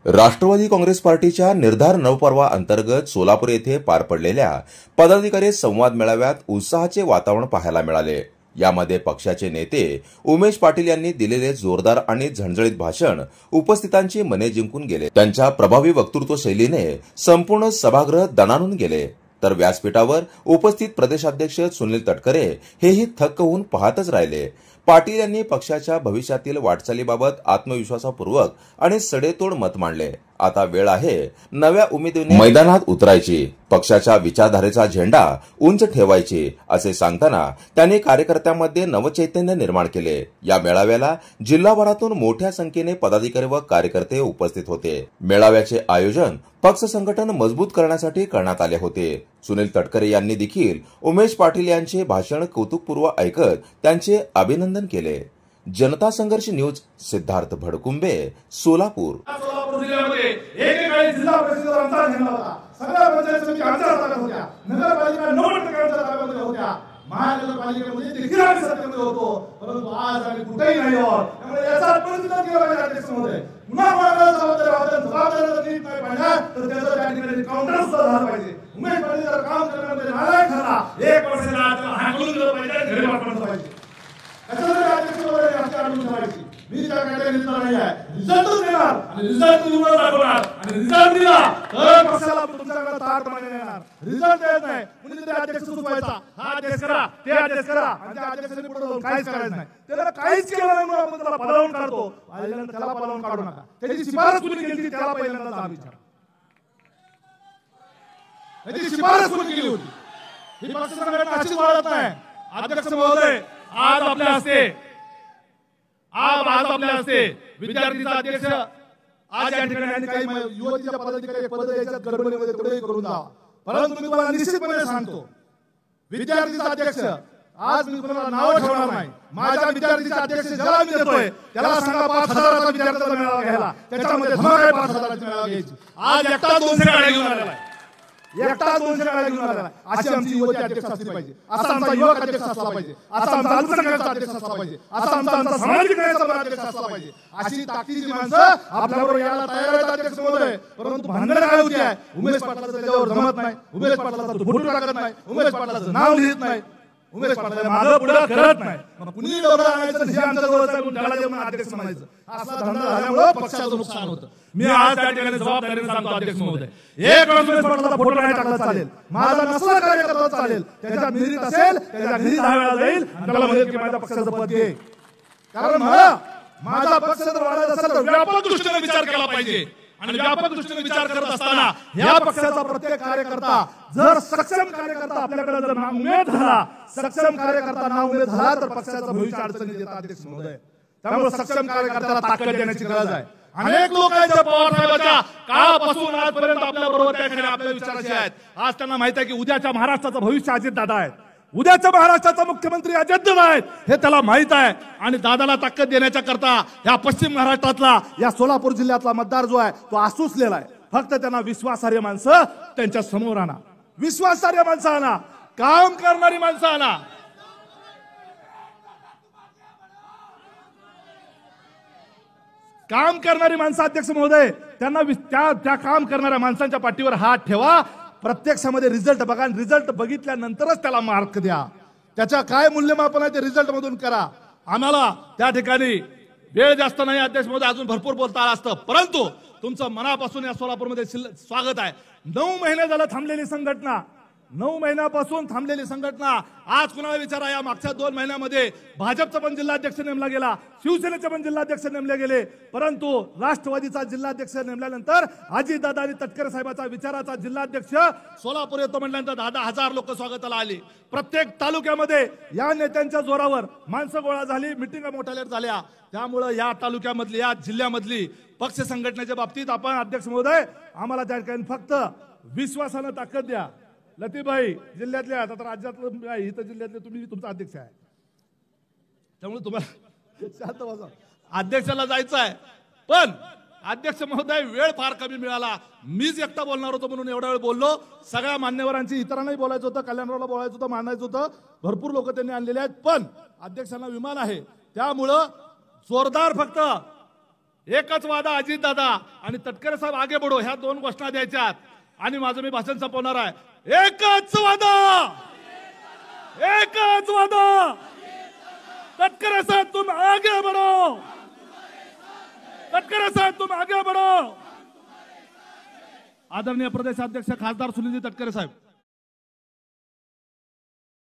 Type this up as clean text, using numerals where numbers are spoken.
राष्ट्रवादी काँग्रेस पार्टीच्या निर्धार नवपर्वा अंतर्गत सोलापूर येथे पार पडलेल्या पदाधिकारी संवाद मेळाव्यात उत्साहाचे वातावरण पाहायला मिळाले। यामध्ये पक्षाचे नेते उमेश पाटील यांनी दिलेले जोरदार आणि झणझणीत भाषण उपस्थितांची मने जिंकून गेले। त्यांच्या प्रभावी वक्तृत्व शैलीने संपूर्ण सभागृह दणाणून गेले। तर व्यासपीठावर उपस्थित प्रदेशाध्यक्ष सुनील तटकरे हेही थक्क होऊन पाहतच राहिले। पाटील यांनी पक्षाच्या भविष्यातील वाटचालीबाबत आत्मविश्वासपूर्वक आणि सडेतोड मत मांडले। आता वेळ आहे नव्या उमेदीने मैदानात उतरायची, पक्षाच्या विचारधारेचा झेंडा उंच ठेवायची असे सांगताना त्यांनी कार्यकर्त्यांमध्ये नवचैतन्य निर्माण केले। या मेळाव्याला जिल्हाभरातून मोठ्या संख्येने पदाधिकारी व कार्यकर्ते उपस्थित होते। मेळाव्याचे आयोजन पक्ष संघटन मजबूत करण्यासाठी करण्यात आले होते। सुनील तटकरे यांनी देखील उमेश पाटील यांचे भाषण कौतुकपूर्व ऐकत त्यांचे अभिनंदन केले। जनता संघर्ष न्यूज सिद्धार्थ भडकुंबे, सोलापूर। सोलापूर जिल्ह्यामध्ये एकेकाळी जिल्हा परिषदेचा आमचा झेंडा होता, सगळ्या पंचायत समिती आमच्या ताब्यात होत्या, नगरपालिका 90% आमच्या ताब्यात होत्या, महानगरपालिकेमध्ये देखील आम्ही सत्तेमध्ये होतो। परंतु आज आम्ही कुठेही नाही आहोत। त्यामुळे याचा प्रतिसाद केला पाहिजे अध्यक्ष महोदय। पुन्हा कोणाला जबाबदारी नीट नाही पाहिजे तर त्याचं त्या ठिकाणी काउंटर सुद्धा झालं पाहिजे। उमेश पाटील जर काम करण्यामध्ये नालायक झाला, 1 वर्षाला हाकलून दिलं पाहिजे, घरी पाठवलं पाहिजे। कशासाठी अध्यक्ष महोदय आमची अडवून ठेवायची? मी त्या कॅटेगरीतला नाही आहे। रिझल्टच देणार आणि रिझल्ट निवडून दाखवणार आणि रिझल्ट दिला तर पक्षाला तुमच्याकडे ताट माने येणार। रिझल्ट देत नाही कुणीतरी अध्यक्ष सुचवायचा, हा अध्यक्ष करा, ते अध्यक्ष करा, आणि त्या अध्यक्षाने पुढे जाऊन काहीच करायचं नाही। त्याला काहीच केलं नाही म्हणून आपण त्याला पदावून काढतो। पहिल्यांदा त्याला पदावून काढू नका, त्याची शिफारस कुणी केली त्याला पहिल्यांदा जा विचारा। त्याची शिफारस कुणी केली होती? ही पक्ष संघटना अशीच वाढत नाही। अध्यक्ष महोदय, आज आपल्या हस्ते विद्यार्थीचा अध्यक्ष आज या ठिकाणी काही युवतीच्या पदाधिकारी पद द्यायच्या गडबडीमध्ये तेवढे करून जा। परंतु मी तुम्हाला निश्चितपणे सांगतो, विद्यार्थीचा अध्यक्ष आज मी तुम्हाला नाव ठेवणार नाही। माझ्या विद्यार्थीचा अध्यक्ष ज्याला मी देतोय त्याला सांगा 5,000चा विद्यार्थ्याचा मेळावा घ्यायला, त्याच्यामध्ये धमाका आहे 5,000ची मेळावा घ्यायची। आज एकटा 200 गाड्या घेऊन आलेला आहे, एकटा 200 गाड्या घेऊन आलेला आहे। अशी आमची युवती अध्यक्ष असली पाहिजे, असा आमचा युवक अध्यक्ष असला पाहिजे, असा आमचा अल्पसंख्याकांचा अध्यक्ष असला पाहिजे, असा आमचा सामाजिक न्यायाचा अध्यक्ष असला पाहिजे। अशी ताकदीची माणसं आपल्याबरोबर यायला तयार आहेत अध्यक्ष महोदय। परंतु भांडण काय होती आहे? उमेश पाटलाचं त्याच्यावर जमत नाही, उमेश पाटलाचा तो फोटो टाकत नाही, उमेश पाटलाचं नाव लिहित नाही, उमेश पाटला मागं पुढे करत नाही। मग कुणी डोळा आणायचं हे आमच्या जवळचा गुण त्याला जेव्हा अध्यक्ष म्हणायचं, असा धंदा झाल्यामुळे पक्षाचं नुकसान होतं। मी आज त्या ठिकाणी जबाबदारीने सांगतो अध्यक्ष महोदय, एक उमेश पाटलाचा फोटो नाही टाकला चालेल, माझा नसला कार्यकर्ता चालेल, त्याच्या मिरीत असेल त्याच्या घरी 10 वेळा जाईल आणि त्याला म्हणेल की माझ्या पक्षाचं पद घे। कारण माझा पक्ष जर वाढायचा असेल तर व्यापक दृष्टीने विचार केला पाहिजे, आणि व्यापक दृष्टीने विचार करत असताना या पक्षाचा प्रत्येक कार्यकर्ता जर सक्षम कार्यकर्ता आपल्याकडे जर नाउमेद झाला, सक्षम कार्यकर्ता नाउमेद झाला तर पक्षाचं भविष्य अडचणीत येतं अध्यक्ष महोदय। त्यामुळे सक्षम कार्यकर्त्याला ताकद देण्याची गरज आहे। अनेक लोक आहेत जे पवार साहेबांच्या काळापासून आजपर्यंत आपल्या बरोबर त्या ठिकाणी आपल्या विचाराचे आहेत। आज त्यांना माहित आहे की उद्याच्या महाराष्ट्राचं भविष्य अजितदादा आहेत, उद्याच्या महाराष्ट्राचा मुख्यमंत्री अजितदादा आहेत, हे त्याला माहित आहे। आणि दादाला ताकद देण्याच्या करता या पश्चिम महाराष्ट्रातला या सोलापूर जिल्ह्यातला मतदार जो आहे तो आसूसलेला आहे। फक्त त्यांना विश्वासार्ह माणसं त्यांच्या समोर आणा, विश्वासार्ह माणसं आणा, काम करणारी माणसं आणा। काम करणारी माणसं अध्यक्ष महोदय, त्यांना त्या काम करणाऱ्या माणसांच्या पाठीवर हात ठेवा। प्रत्यक्षामध्ये रिझल्ट बघा, रिझल्ट बघितल्यानंतरच त्याला मार्क द्या। त्याच्या काय मूल्यमापन आहे ते रिझल्ट मधून करा। आम्हाला त्या ठिकाणी वेळ जास्त नाही अध्यक्ष महोदय, अजून भरपूर बोलता आलं असतं, परंतु तुमचं मनापासून या सोलापूरमध्ये स्वागत आहे। 9 महिने झालं थांबलेली संघटना, 9 महिन्यापासून थांबलेली संघटना आज कुणाला विचारा, या मागच्या 2 महिन्यामध्ये भाजपचा पण जिल्हाध्यक्ष नेमला गेला, शिवसेनेचे पण जिल्हाध्यक्ष नेमले गेले, परंतु राष्ट्रवादीचा जिल्हाध्यक्ष नेमल्यानंतर अजितदादा आणि तटकरे साहेबांचा विचाराचा जिल्हाध्यक्ष सोलापूर येतो म्हटल्यानंतर 10,000 लोक स्वागताला आली। प्रत्येक तालुक्यामध्ये या नेत्यांच्या जोरावर माणसं गोळा झाली, मिटिंगा मोठ्या झाल्या। त्यामुळे या तालुक्यामधली या जिल्ह्यामधली पक्ष संघटनेच्या बाबतीत आपण अध्यक्ष महोदय आम्हाला त्या ठिकाणी फक्त विश्वासानं ताकद द्या। लतीफभाई जिल्ह्यातले आता तर राज्यातलं इथं जिल्ह्यातले तुम्ही तुमचा अध्यक्ष आहे, त्यामुळे तुम्हाला शांत बसा, अध्यक्षाला जायचं आहे। पण अध्यक्ष महोदय वेळ फार कमी मिळाला, मीच एकटा बोलणार होतो म्हणून एवढा वेळ बोललो। सगळ्या मान्यवरांची इतरांनाही बोलायचं होतं, कल्याणरावला बोलायचं होतं, मांडायचं होतं, भरपूर लोक त्यांनी आणलेले आहेत, पण अध्यक्षांना विमान आहे त्यामुळं जोरदार फक्त एकच वादा अजित दादा आणि तटकरे साहेब आगे बढो ह्या दोन घोषणा द्यायच्यात आणि माझं मी भाषण संपवणार आहे। एकच वादा, एकच वादा, तटकरे साहेब तुम आगे बढ़ो, तटकरे साहेब तुम आगे बढ़ो। आदरणीय प्रदेशाध्यक्ष खासदार सुनीलजी तटकरे साहेब।